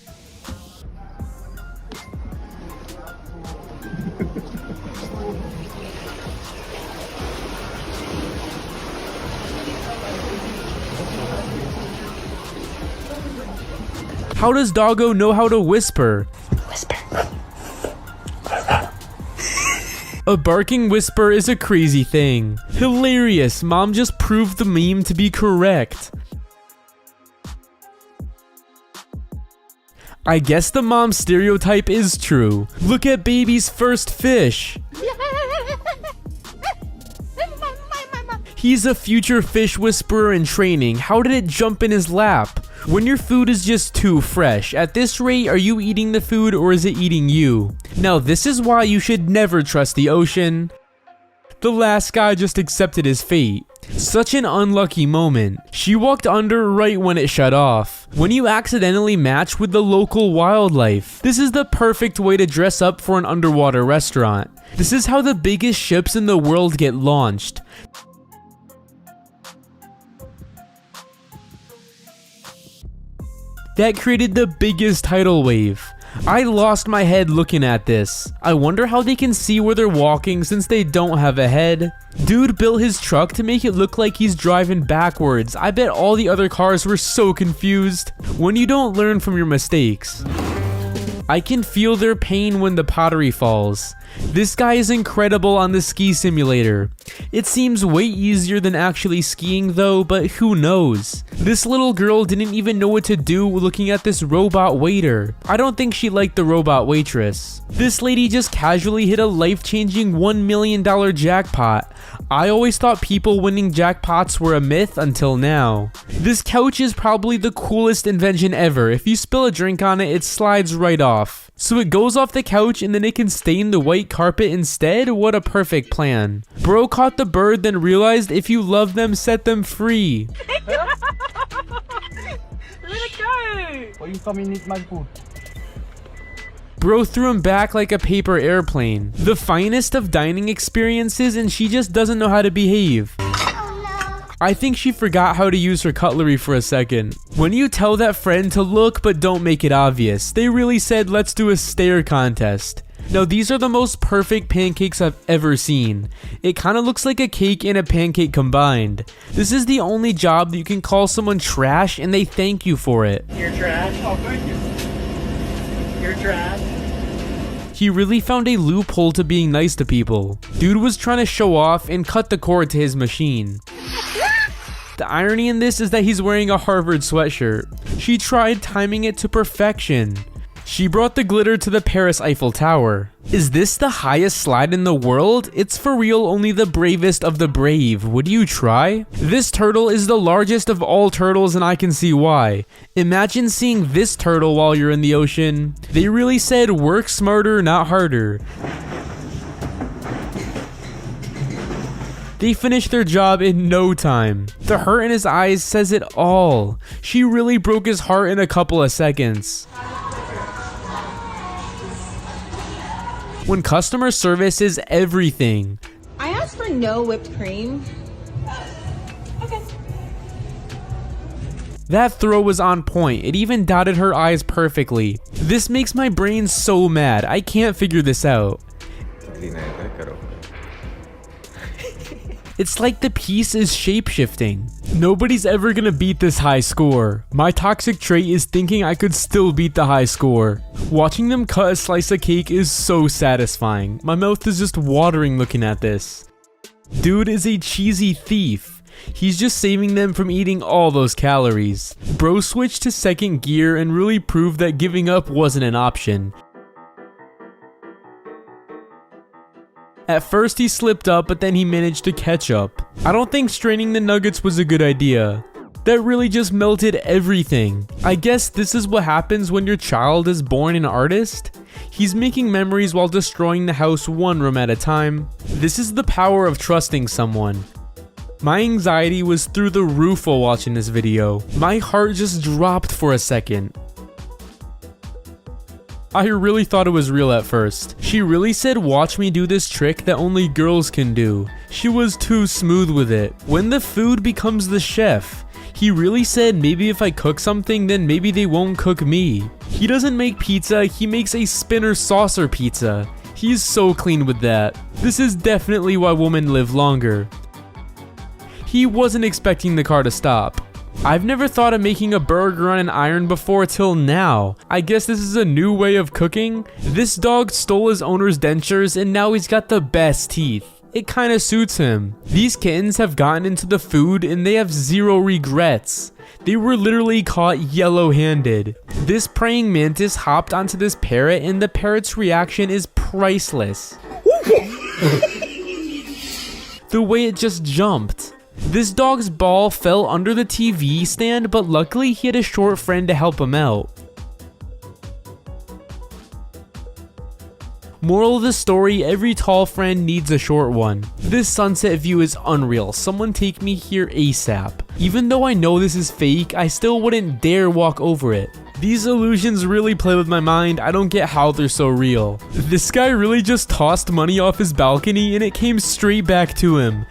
How does Doggo know how to whisper? Whisper. A barking whisper is a crazy thing. Hilarious, mom just proved the meme to be correct. I guess the mom stereotype is true. Look at baby's first fish. He's a future fish whisperer in training. How did it jump in his lap? When your food is just too fresh, at this rate, are you eating the food or is it eating you? Now, this is why you should never trust the ocean. The last guy just accepted his fate. Such an unlucky moment. She walked under right when it shut off. When you accidentally match with the local wildlife, this is the perfect way to dress up for an underwater restaurant. This is how the biggest ships in the world get launched. That created the biggest tidal wave. I lost my head looking at this. I wonder how they can see where they're walking since they don't have a head. Dude built his truck to make it look like he's driving backwards. I bet all the other cars were so confused. When you don't learn from your mistakes. I can feel their pain when the pottery falls. This guy is incredible on the ski simulator. It seems way easier than actually skiing though, but who knows? This little girl didn't even know what to do looking at this robot waiter. I don't think she liked the robot waitress. This lady just casually hit a life-changing $1 million jackpot. I always thought people winning jackpots were a myth until now. This couch is probably the coolest invention ever. If you spill a drink on it, it slides right off. So it goes off the couch and then it can stain the white carpet instead? What a perfect plan. Bro caught the bird, then realized if you love them, set them free. Let it go! Why you come and eat my food? Bro threw him back like a paper airplane. The finest of dining experiences, and she just doesn't know how to behave. I think she forgot how to use her cutlery for a second. When you tell that friend to look but don't make it obvious, they really said let's do a stare contest. Now these are the most perfect pancakes I've ever seen. It kind of looks like a cake and a pancake combined. This is the only job that you can call someone trash and they thank you for it. You're trash. Oh, thank you. You're trash. He really found a loophole to being nice to people. Dude was trying to show off and cut the cord to his machine. The irony in this is that he's wearing a Harvard sweatshirt. She tried timing it to perfection. She brought the glitter to the Paris Eiffel Tower. Is this the highest slide in the world? It's for real only the bravest of the brave. Would you try? This turtle is the largest of all turtles and I can see why. Imagine seeing this turtle while you're in the ocean. They really said work smarter, not harder. They finished their job in no time. The hurt in his eyes says it all. She really broke his heart in a couple of seconds. When customer service is everything. I asked for no whipped cream. Okay. That throw was on point. It even dotted her eyes perfectly. This makes my brain so mad. I can't figure this out. It's like the piece is shape-shifting. Nobody's ever gonna beat this high score. My toxic trait is thinking I could still beat the high score. Watching them cut a slice of cake is so satisfying. My mouth is just watering looking at this. Dude is a cheesy thief. He's just saving them from eating all those calories. Bro switched to second gear and really proved that giving up wasn't an option. At first he slipped up, but then he managed to catch up. I don't think straining the nuggets was a good idea. That really just melted everything. I guess this is what happens when your child is born an artist. He's making memories while destroying the house one room at a time. This is the power of trusting someone. My anxiety was through the roof while watching this video. My heart just dropped for a second. I really thought it was real at first. She really said watch me do this trick that only girls can do. She was too smooth with it. When the food becomes the chef, he really said maybe if I cook something then maybe they won't cook me. He doesn't make pizza, he makes a spinner saucer pizza. He's so clean with that. This is definitely why women live longer. He wasn't expecting the car to stop. I've never thought of making a burger on an iron before till now. I guess this is a new way of cooking. This dog stole his owner's dentures and now he's got the best teeth. It kinda suits him. These kittens have gotten into the food and they have zero regrets. They were literally caught yellow-handed. This praying mantis hopped onto this parrot and the parrot's reaction is priceless. The way it just jumped. This dog's ball fell under the TV stand, but luckily he had a short friend to help him out. Moral of the story, every tall friend needs a short one. This sunset view is unreal. Someone take me here ASAP. Even though I know this is fake, I still wouldn't dare walk over it. These illusions really play with my mind. I don't get how they're so real. This guy really just tossed money off his balcony and it came straight back to him.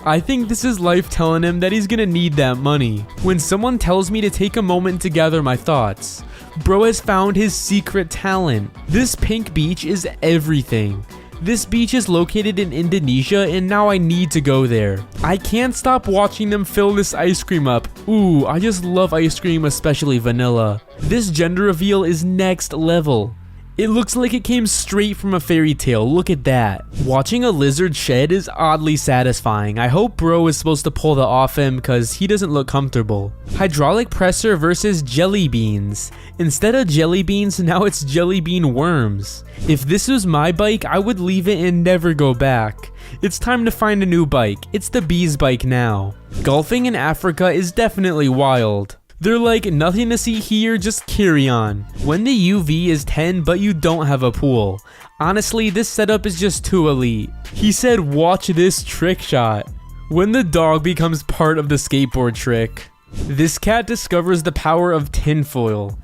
I think this is life telling him that he's gonna need that money. When someone tells me to take a moment to gather my thoughts, bro has found his secret talent. This pink beach is everything. This beach is located in Indonesia and now I need to go there. I can't stop watching them fill this ice cream up. Ooh, I just love ice cream, especially vanilla. This gender reveal is next level. It looks like it came straight from a fairy tale, look at that. Watching a lizard shed is oddly satisfying. I hope bro is supposed to pull that off him cause he doesn't look comfortable. Hydraulic presser versus jelly beans. Instead of jelly beans, now it's jelly bean worms. If this was my bike, I would leave it and never go back. It's time to find a new bike. It's the bee's bike now. Golfing in Africa is definitely wild. They're like, nothing to see here, just carry on. When the UV is 10 but you don't have a pool. Honestly, this setup is just too elite. He said watch this trick shot. When the dog becomes part of the skateboard trick. This cat discovers the power of tinfoil.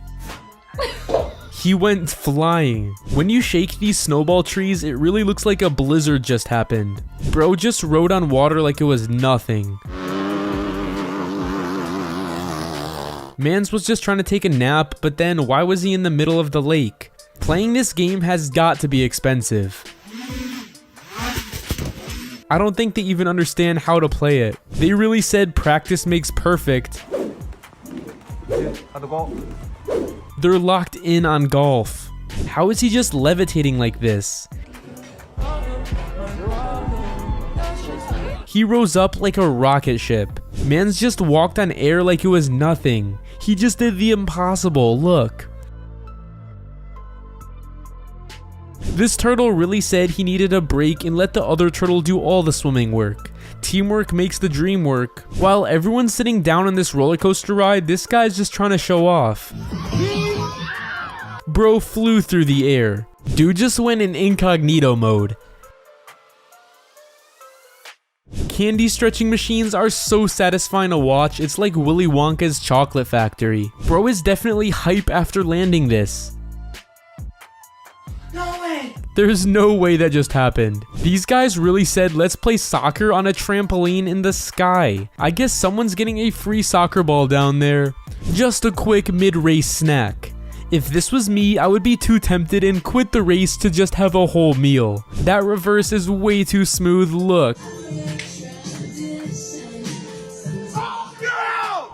He went flying. When you shake these snowball trees, it really looks like a blizzard just happened. Bro just rode on water like it was nothing. Mans was just trying to take a nap, but then why was he in the middle of the lake? Playing this game has got to be expensive. I don't think they even understand how to play it. They really said practice makes perfect. They're locked in on golf. How is he just levitating like this? He rose up like a rocket ship. Man's just walked on air like it was nothing. He just did the impossible, look. This turtle really said he needed a break and let the other turtle do all the swimming work. Teamwork makes the dream work. While everyone's sitting down on this roller coaster ride, this guy's just trying to show off. Bro flew through the air. Dude just went in incognito mode. Candy stretching machines are so satisfying to watch, it's like Willy Wonka's chocolate factory. Bro is definitely hype after landing this. No way! There's no way that just happened. These guys really said let's play soccer on a trampoline in the sky. I guess someone's getting a free soccer ball down there. Just a quick mid-race snack. If this was me, I would be too tempted and quit the race to just have a whole meal. That reverse is way too smooth, look.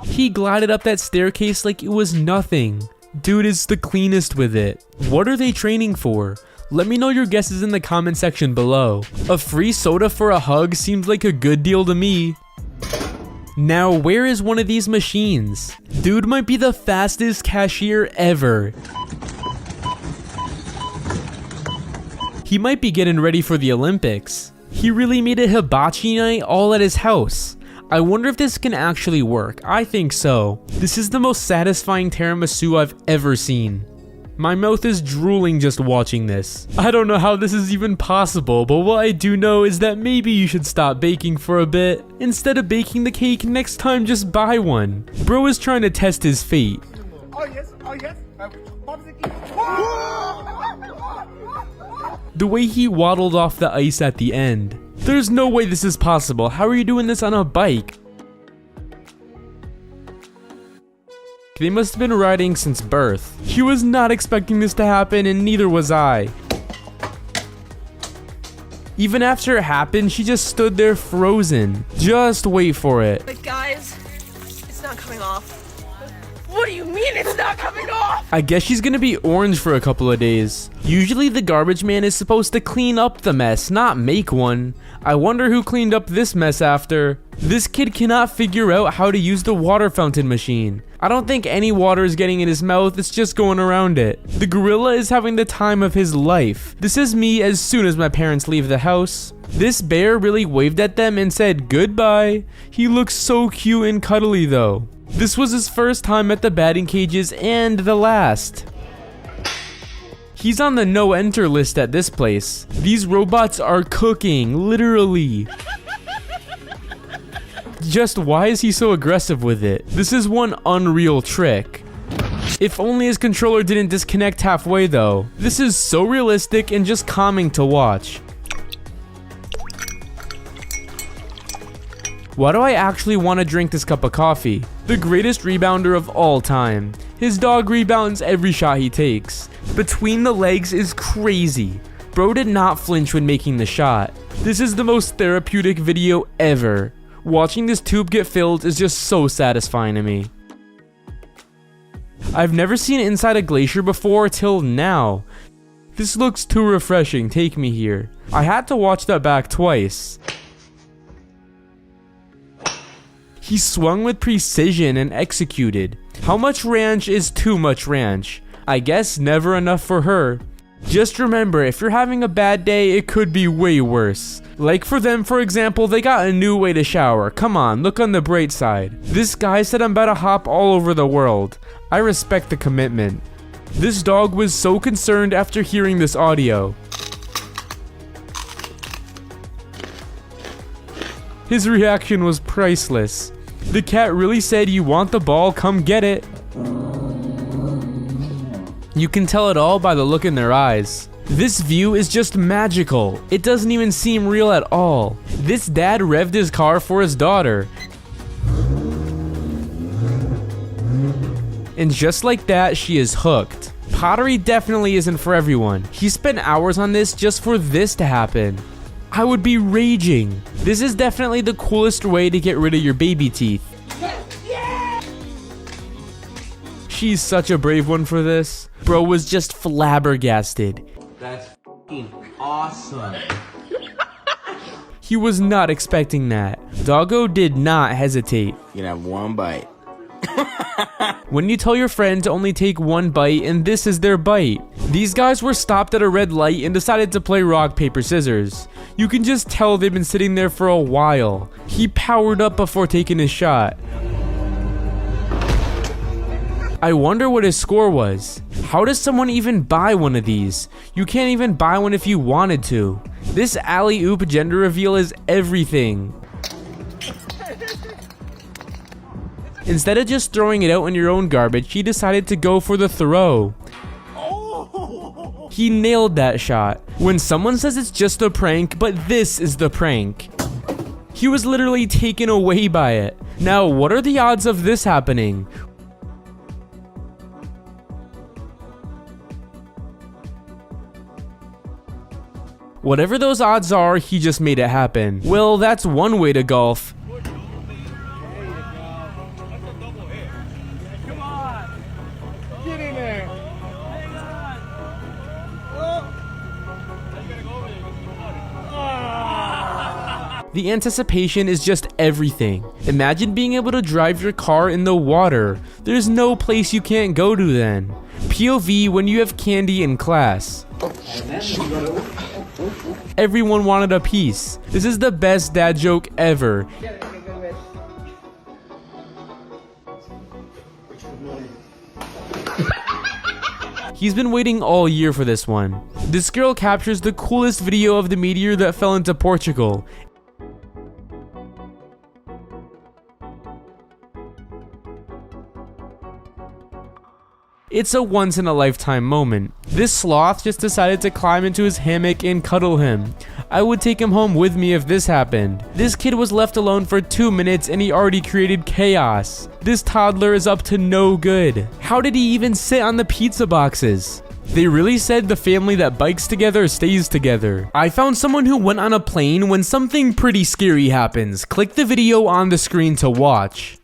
He glided up that staircase like it was nothing. Dude is the cleanest with it. What are they training for? Let me know your guesses in the comment section below. A free soda for a hug seems like a good deal to me. Now, where is one of these machines? Dude might be the fastest cashier ever. He might be getting ready for the Olympics. He really made a hibachi night all at his house. I wonder if this can actually work. I think so. This is the most satisfying tiramisu I've ever seen. My mouth is drooling just watching this. I don't know how this is even possible, but what I do know is that maybe you should stop baking for a bit. Instead of baking the cake, next time just buy one. Bro is trying to test his fate. Oh yes, oh yes. The way he waddled off the ice at the end. There's no way this is possible. How are you doing this on a bike? They must have been riding since birth. He was not expecting this to happen, and neither was I. Even after it happened, she just stood there frozen. Just wait for it. But guys, it's not coming off. What do you mean it's not coming off? I guess she's gonna be orange for a couple of days. Usually the garbage man is supposed to clean up the mess, not make one. I wonder who cleaned up this mess after. This kid cannot figure out how to use the water fountain machine. I don't think any water is getting in his mouth, it's just going around it. The gorilla is having the time of his life. This is me as soon as my parents leave the house. This bear really waved at them and said goodbye. He looks so cute and cuddly though. This was his first time at the batting cages and the last. He's on the no enter list at this place. These robots are cooking, literally. Just why is he so aggressive with it? This is one unreal trick. If only his controller didn't disconnect halfway though. This is so realistic and just calming to watch. Why do I actually want to drink this cup of coffee? The greatest rebounder of all time. His dog rebounds every shot he takes. Between the legs is crazy. Bro did not flinch when making the shot. This is the most therapeutic video ever. Watching this tube get filled is just so satisfying to me. I've never seen inside a glacier before till now. This looks too refreshing, take me here. I had to watch that back twice. He swung with precision and executed. How much ranch is too much ranch? I guess never enough for her. Just remember, if you're having a bad day, it could be way worse. Like for them, for example, they got a new way to shower. Come on, look on the bright side. This guy said I'm about to hop all over the world. I respect the commitment. This dog was so concerned after hearing this audio. His reaction was priceless. The cat really said, "You want the ball? Come get it." You can tell it all by the look in their eyes. This view is just magical. It doesn't even seem real at all. This dad revved his car for his daughter. And just like that, she is hooked. Pottery definitely isn't for everyone. He spent hours on this just for this to happen. I would be raging. This is definitely the coolest way to get rid of your baby teeth. She's such a brave one for this. Bro was just flabbergasted. That's f***ing awesome. He was not expecting that. Doggo did not hesitate. You can have one bite. When you tell your friend to only take one bite and this is their bite. These guys were stopped at a red light and decided to play rock, paper, scissors. You can just tell they've been sitting there for a while. He powered up before taking his shot. I wonder what his score was. How does someone even buy one of these? You can't even buy one if you wanted to. This alley-oop gender reveal is everything. Instead of just throwing it out in your own garbage, he decided to go for the throw. He nailed that shot. When someone says it's just a prank, but this is the prank. He was literally taken away by it. Now, what are the odds of this happening? Whatever those odds are, he just made it happen. Well, that's one way to golf. The anticipation is just everything. Imagine being able to drive your car in the water. There's no place you can't go to then. POV when you have candy in class. Everyone wanted a piece. This is the best dad joke ever. He's been waiting all year for this one. This girl captures the coolest video of the meteor that fell into Portugal. It's a once-in-a-lifetime moment. This sloth just decided to climb into his hammock and cuddle him. I would take him home with me if this happened. This kid was left alone for 2 minutes and he already created chaos. This toddler is up to no good. How did he even sit on the pizza boxes? They really said the family that bikes together stays together. I found someone who went on a plane when something pretty scary happens. Click the video on the screen to watch.